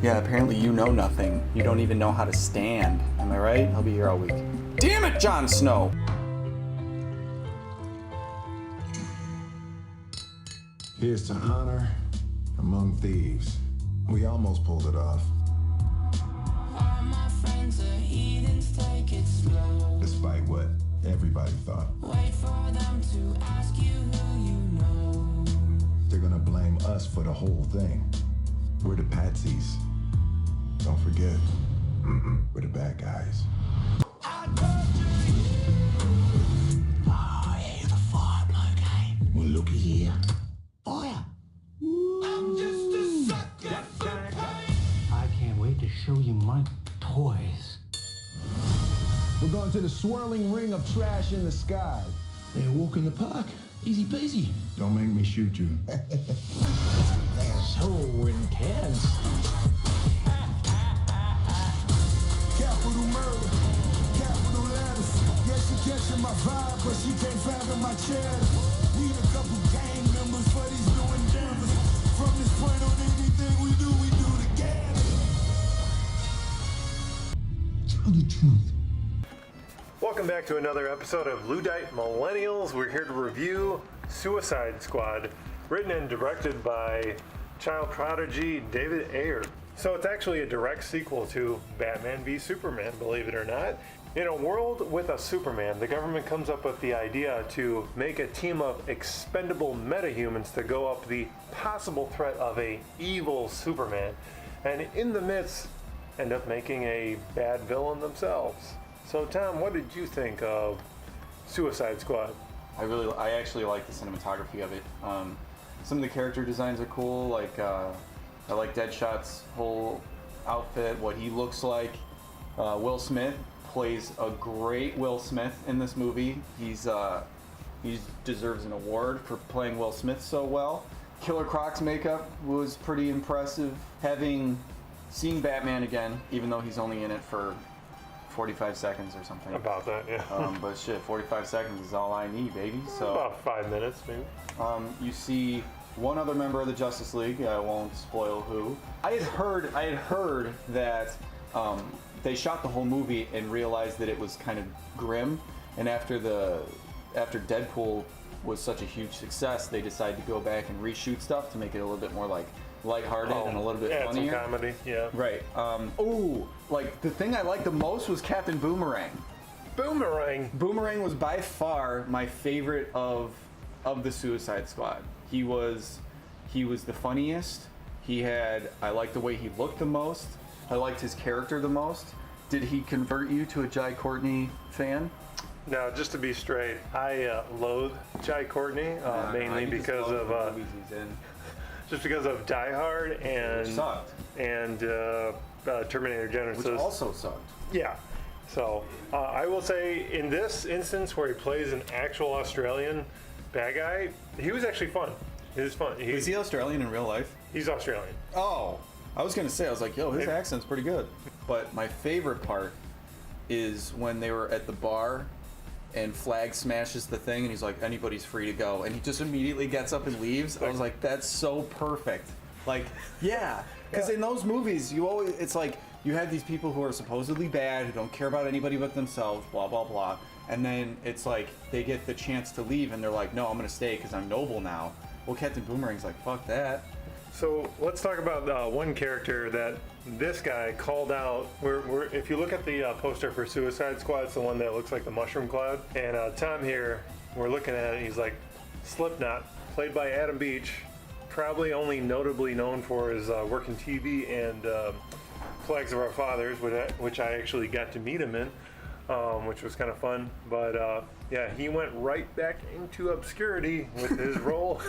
Yeah, apparently you know nothing. You don't even know how to stand. Am I right? I'll be here all week. Damn it, Jon Snow! Here's to honor among thieves. We almost pulled it off. All my friends are heathens, take it slow. Despite what everybody thought. Wait for them to ask you who you know. They're gonna blame us for the whole thing. We're the patsies. Don't forget, we're the bad guys. Oh, hear the fire bloke, eh? Well, looky here. Fire. I'm just a sucker for pain. I can't wait to show you my toys. We're going to the swirling ring of trash in the sky. Hey, a walk in the park. Easy peasy. Don't make me shoot you. So intense. Capital murder, capital letters. Yeah, she catching my vibe, but she can't fathom my cheddar. Need a couple gang members for these new endeavors. From this point on, anything we do together. Tell the truth. Welcome back to another episode of Luddite Millennials. We're here to review Suicide Squad, written and directed by child prodigy David Ayer. So it's actually a direct sequel to Batman v Superman, believe it or not. In a world with a Superman, the government comes up with the idea to make a team of expendable metahumans to go up the possible threat of a evil Superman, and in the midst end up making a bad villain themselves. So Tom, what did you think of Suicide Squad? I actually like the cinematography of it. Some of the character designs are cool. Like I like Deadshot's whole outfit, what he looks like. Will Smith plays a great Will Smith in this movie. He deserves an award for playing Will Smith so well. Killer Croc's makeup was pretty impressive. Seen Batman again, even though he's only in it for 45 seconds or something. About that, yeah. But shit, 45 seconds is all I need, baby. So About 5 minutes, maybe. you see one other member of the Justice League. I won't spoil who. I had heard that they shot the whole movie and realized that it was kind of grim. And after Deadpool was such a huge success, they decided to go back and reshoot stuff to make it a little bit more like lighthearted and a little bit funnier. Some comedy, yeah. Right. Like the thing I liked the most was Captain Boomerang. Boomerang was by far my favorite of the Suicide Squad. He was the funniest. I liked the way he looked the most. I liked his character the most. Did he convert you to a Jai Courtney fan? Now, just to be straight, I loathe Jai Courtney mainly because of just because of Die Hard and Terminator Genesis, which also sucked. Yeah. So I will say, in this instance where he plays an actual Australian bad guy, he was actually fun. It was fun. Is he Australian in real life? He's Australian. Oh, I was gonna say, I was like, yo, his accent's pretty good. But my favorite part is when they were at the bar and Flag smashes the thing and he's like, anybody's free to go, and he just immediately gets up and leaves. I was like, that's so perfect. Like, yeah, because in those movies, it's like you have these people who are supposedly bad, who don't care about anybody but themselves, blah blah blah, and then it's like they get the chance to leave and they're like, no, I'm gonna stay because I'm noble now. Well, Captain Boomerang's like, fuck that. So let's talk about one character that this guy called out. If you look at the poster for Suicide Squad, it's the one that looks like the mushroom cloud. And Tom here, we're looking at it, he's like, Slipknot, played by Adam Beach, probably only notably known for his work in TV and Flags of Our Fathers, which I actually got to meet him in, which was kind of fun. But yeah, he went right back into obscurity with his role.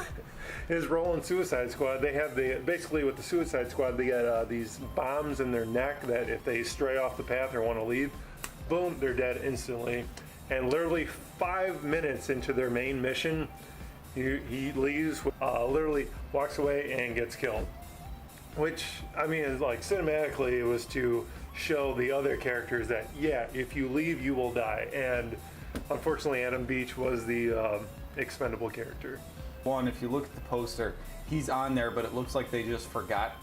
His role in Suicide Squad. They have basically with the Suicide Squad, they got these bombs in their neck that if they stray off the path or want to leave, boom, they're dead instantly. And literally 5 minutes into their main mission, he leaves, literally walks away and gets killed. Which, I mean, is like cinematically, it was to show the other characters that, yeah, if you leave, you will die. And unfortunately, Adam Beach was the expendable character. One, if you look at the poster, he's on there, but it looks like they just forgot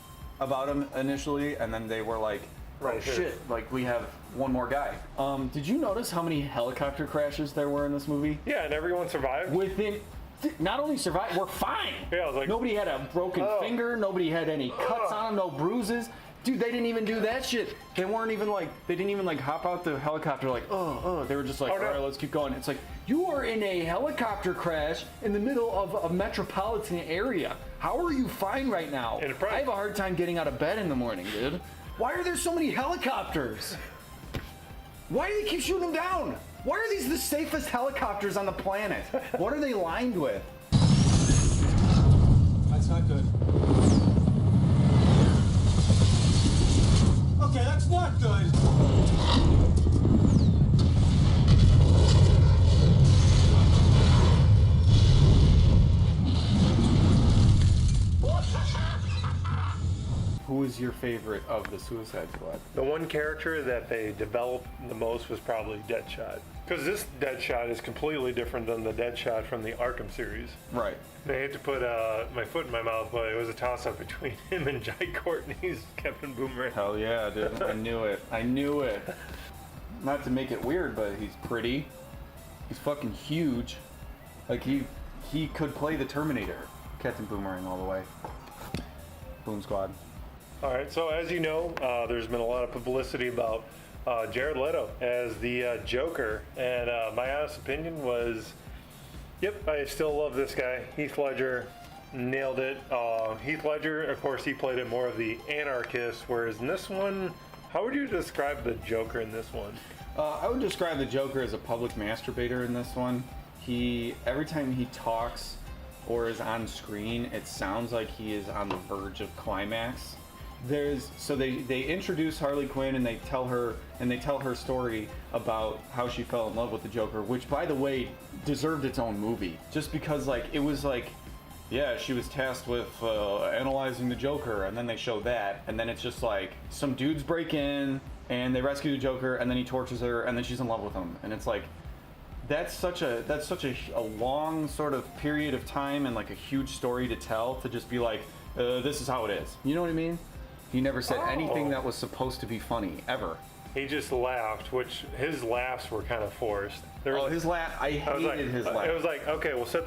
about him initially, and then they were like, Right, oh sure. shit, like we have one more guy. Did you notice how many helicopter crashes there were in this movie? Yeah, and everyone survived. Not only survived, we're fine. Yeah, I was like, nobody had a broken finger, nobody had any cuts on them, no bruises. Dude, they didn't even do that shit. They didn't even like hop out the helicopter like, they were just like, Oh, no. all right, let's keep going. It's like, you are in a helicopter crash in the middle of a metropolitan area. How are you fine right now? And I have a hard time getting out of bed in the morning, dude. Why are there so many helicopters? Why do they keep shooting them down? Why are these the safest helicopters on the planet? What are they lined with? That's not good. Okay, that's not good. Who is your favorite of the Suicide Squad? the one character that they developed the most was probably Deadshot. Because this Deadshot is completely different than the Deadshot from the Arkham series. Right. I hate to put my foot in my mouth, but it was a toss-up between him and Jai Courtney's Captain Boomerang. Hell yeah, dude. I knew it. I knew it. Not to make it weird, but he's pretty. He's fucking huge. Like he could play the Terminator. Captain Boomerang all the way. Boom Squad. All right, so as you know, there's been a lot of publicity about Jared Leto as the Joker, and my honest opinion was, yep, I still love this guy. Heath Ledger nailed it. Heath Ledger, of course, he played it more of the anarchist, whereas in this one, how would you describe the Joker in this one? I would describe the Joker as a public masturbator in this one. Every time he talks or is on screen, it sounds like he is on the verge of climax. They introduce Harley Quinn and they tell her story about how she fell in love with the Joker, which by the way deserved its own movie, just because it was yeah, she was tasked with analyzing the Joker, and then they show that, and then it's just like some dudes break in and they rescue the Joker, and then he tortures her, and then she's in love with him, and it's like that's such a long sort of period of time and like a huge story to tell, to just be like, this is how it is. You know what I mean? He never said anything that was supposed to be funny, ever. He just laughed, which his laughs were kind of forced. His laugh! I hated his laugh. It was like, okay, we'll set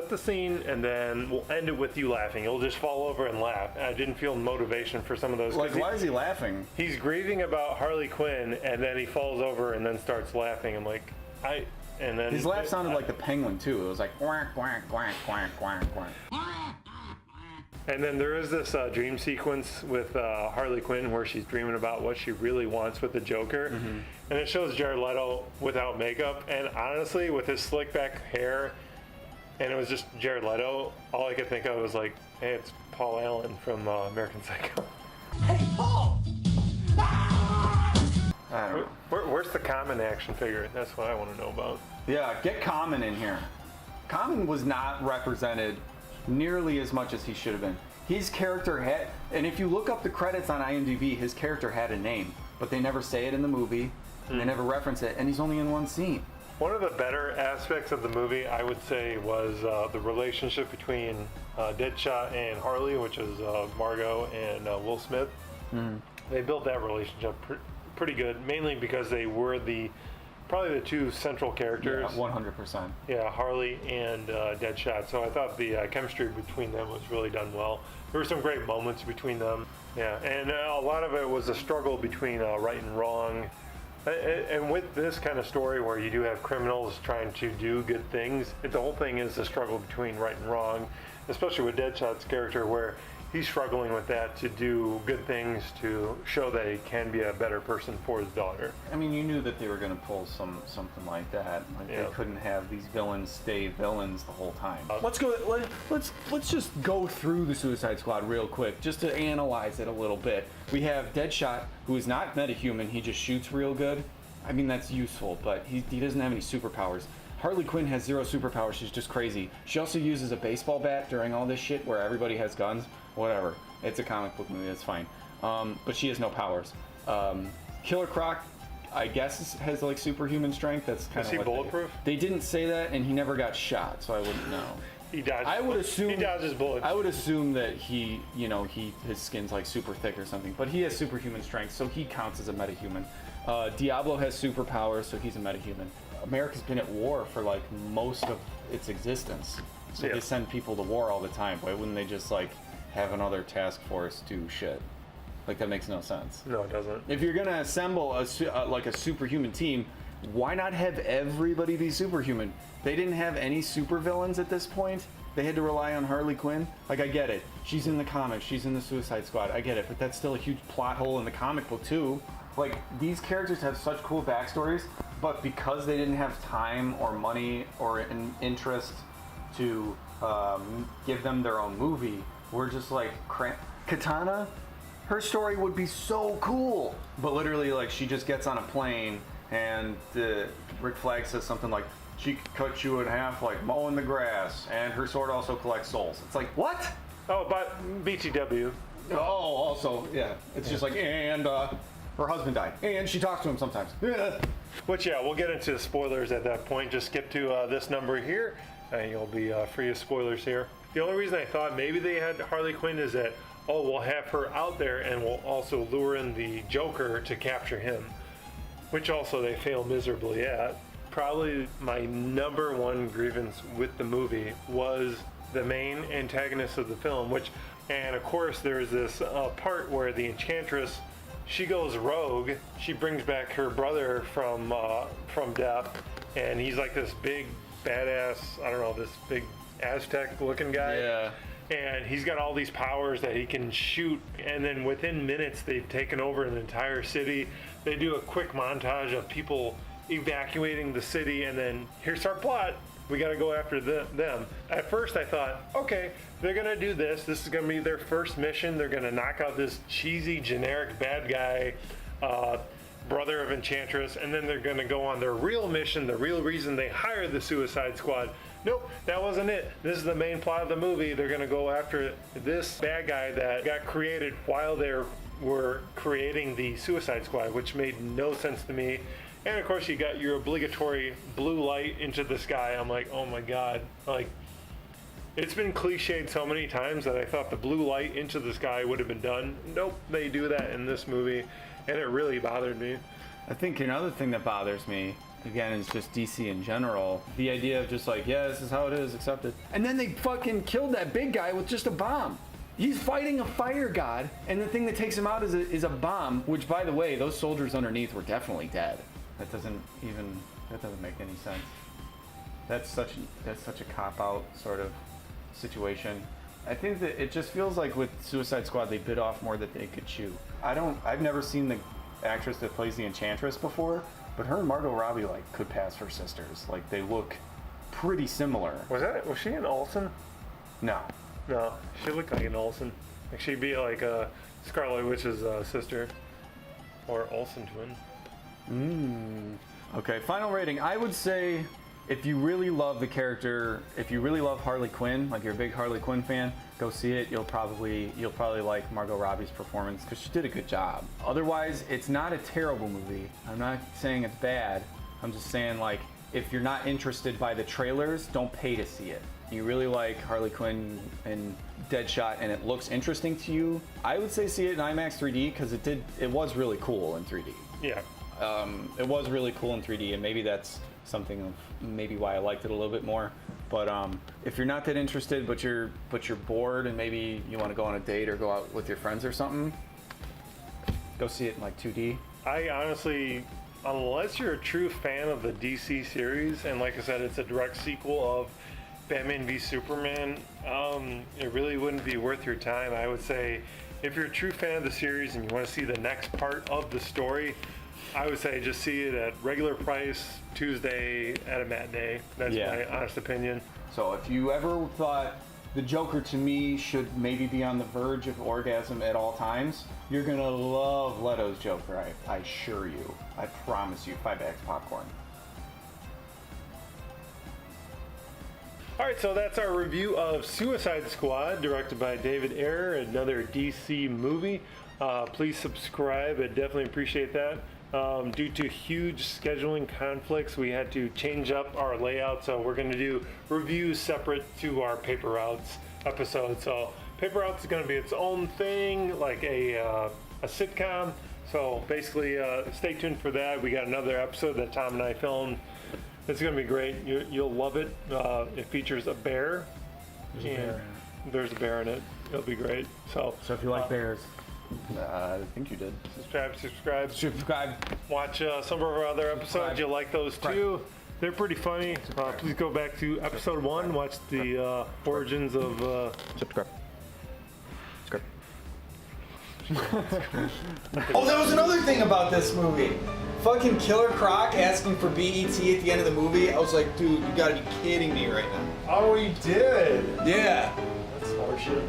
the scene, and then we'll end it with you laughing. You'll just fall over and laugh. And I didn't feel motivation for some of those. Like, why is he laughing? He's grieving about Harley Quinn, and then he falls over and then starts laughing. I'm like, and then his laugh sounded like the Penguin too. It was like quack quack quack quack quack quack. And then there is this dream sequence with Harley Quinn where she's dreaming about what she really wants with the Joker. Mm-hmm. And it shows Jared Leto without makeup. And honestly, with his slick back hair, and it was just Jared Leto, all I could think of was like, hey, it's Paul Allen from American Psycho. Hey, Paul! I don't know. Where's the Common action figure? That's what I want to know about. Yeah, get Common in here. Common was not represented nearly as much as he should have been. His character had, and if you look up the credits on IMDb, his character had a name, but they never say it in the movie, and they never reference it, and he's only in one scene. One of the better aspects of the movie, I would say, was the relationship between Deadshot and Harley, which is Margot and Will Smith. Mm-hmm. They built that relationship pretty good, mainly because they were probably the two central characters. Yeah, 100%. Yeah, Harley and Deadshot. So I thought the chemistry between them was really done well. There were some great moments between them. Yeah, and a lot of it was a struggle between right and wrong. And with this kind of story where you do have criminals trying to do good things, the whole thing is the struggle between right and wrong, especially with Deadshot's character where he's struggling with that to do good things to show that he can be a better person for his daughter. I mean, you knew that they were going to pull something like that. Like, yeah. They couldn't have these villains stay villains the whole time. Let's just go through the Suicide Squad real quick, just to analyze it a little bit. We have Deadshot, who is not metahuman. He just shoots real good. I mean, that's useful, but he doesn't have any superpowers. Harley Quinn has 0 superpowers. She's just crazy. She also uses a baseball bat during all this shit where everybody has guns. Whatever. It's a comic book movie. That's fine. But she has no powers. Killer Croc, I guess, has like superhuman strength. That's kind of. Is he bulletproof? They didn't say that, and he never got shot, so I wouldn't know. he dodges. I would assume he dodges bullets. I would assume that he, his skin's like super thick or something, but he has superhuman strength, so he counts as a metahuman. Diablo has superpowers, so he's a metahuman. America's been at war for like most of its existence, so they send people to war all the time. Why wouldn't they just like have another task force do shit? Like, that makes no sense. No, it doesn't. If you're gonna assemble a superhuman team, why not have everybody be superhuman? They didn't have any supervillains at this point. They had to rely on Harley Quinn. Like, I get it. She's in the comics. She's in the Suicide Squad. I get it. But that's still a huge plot hole in the comic book, too. Like, these characters have such cool backstories, but because they didn't have time or money or an interest to give them their own movie, we're just like, Katana, her story would be so cool. But literally, like, she just gets on a plane and Rick Flag says something like, she could cut you in half like mowing the grass, and her sword also collects souls. It's like, what? Oh, but BTW. Oh, also, yeah. It's just like, and her husband died, and she talks to him sometimes. Which, yeah, we'll get into spoilers at that point. Just skip to this number here, and you'll be free of spoilers here. The only reason I thought maybe they had Harley Quinn is that, we'll have her out there, and we'll also lure in the Joker to capture him, which also they fail miserably at. Probably my number one grievance with the movie was the main antagonist of the film, and of course there's this part where the Enchantress, she goes rogue. She brings back her brother from death, and he's like this big badass, I don't know, this big Aztec looking guy. Yeah. And he's got all these powers that he can shoot, and then within minutes they've taken over an entire city. They do a quick montage of people evacuating the city, and then here's our plot. We got to go after them. At first I thought, okay, they're going to do this. This is going to be their first mission. They're going to knock out this cheesy, generic bad guy, brother of Enchantress, and then they're going to go on their real mission, the real reason they hired the Suicide Squad. Nope, that wasn't it. This is the main plot of the movie. They're going to go after this bad guy that got created while they were creating the Suicide Squad, which made no sense to me. And of course, you got your obligatory blue light into the sky. I'm like, oh my god. Like, it's been cliched so many times that I thought the blue light into the sky would have been done. Nope, they do that in this movie, and it really bothered me. I think another thing that bothers me, again, is just DC in general. The idea of just like, yeah, this is how it is, accept it. And then they fucking killed that big guy with just a bomb. He's fighting a fire god, and the thing that takes him out is a bomb, which, by the way, those soldiers underneath were definitely dead. That doesn't make any sense. That's such a cop-out sort of situation. I think that it just feels like with Suicide Squad, they bit off more than they could chew. I've never seen the actress that plays the Enchantress before, but her and Margot Robbie like could pass for sisters. Like, they look pretty similar. Was she an Olsen? No. No, she looked like an Olsen. Like, she'd be like Scarlet Witch's sister, or Olsen twin. Okay, final rating. I would say if you really love the character, if you really love Harley Quinn, like you're a big Harley Quinn fan, go see it. You'll probably like Margot Robbie's performance because she did a good job. Otherwise, it's not a terrible movie. I'm not saying it's bad. I'm just saying, like, if you're not interested by the trailers, don't pay to see it. You really like Harley Quinn and Deadshot and it looks interesting to you, I would say see it in IMAX 3D because it was really cool in 3D. Yeah. It was really cool in 3D, and maybe that's something of maybe why I liked it a little bit more. But if you're not that interested, but you're bored, and maybe you want to go on a date or go out with your friends or something, go see it in like 2D. I honestly, unless you're a true fan of the DC series, and like I said, it's a direct sequel of Batman v Superman, it really wouldn't be worth your time. I would say if you're a true fan of the series and you want to see the next part of the story, I would say just see it at regular price, Tuesday at a matinee. That's my honest opinion. So if you ever thought the Joker to me should maybe be on the verge of orgasm at all times, you're going to love Leto's Joker, I assure you. I promise you, 5X popcorn. Alright, so that's our review of Suicide Squad, directed by David Ayer, another DC movie. Please subscribe, I'd definitely appreciate that. Due to huge scheduling conflicts, we had to change up our layout. So we're going to do reviews separate to our Paper Routes episode. So Paper Routes is going to be its own thing, like a sitcom. So basically, stay tuned for that. We got another episode that Tom and I filmed. It's going to be great. You'll love it. It features a bear. There's a bear in it. It'll be great. So if you like bears, I think you did. subscribe. Watch some of our other episodes. You'll like those too. They're pretty funny. Please go back to episode 1. Watch the origins of. Subscribe. Oh, that was another thing about this movie. Fucking Killer Croc asking for BET at the end of the movie. I was like, dude, you gotta be kidding me right now. Oh, he did. Yeah. That's horseshit.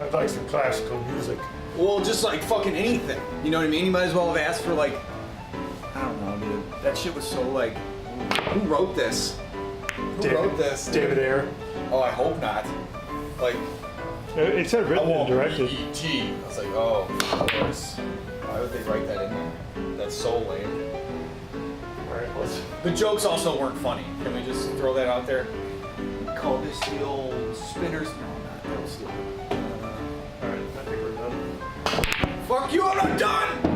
I'd like some classical music. Well, just like fucking anything. You know what I mean? You might as well have asked for like, I don't know, dude. That shit was so like, who wrote this? Who wrote this? David Ayer. Oh, I hope not. Like, It said written and directed. BET. I was like, oh, of course. Why would they write that in there? That's so lame. Alright, The jokes also weren't funny. Can we just throw that out there? Call this the old spinners. No, not that was stupid. Alright, I think we're done. Fuck you, I'm not done!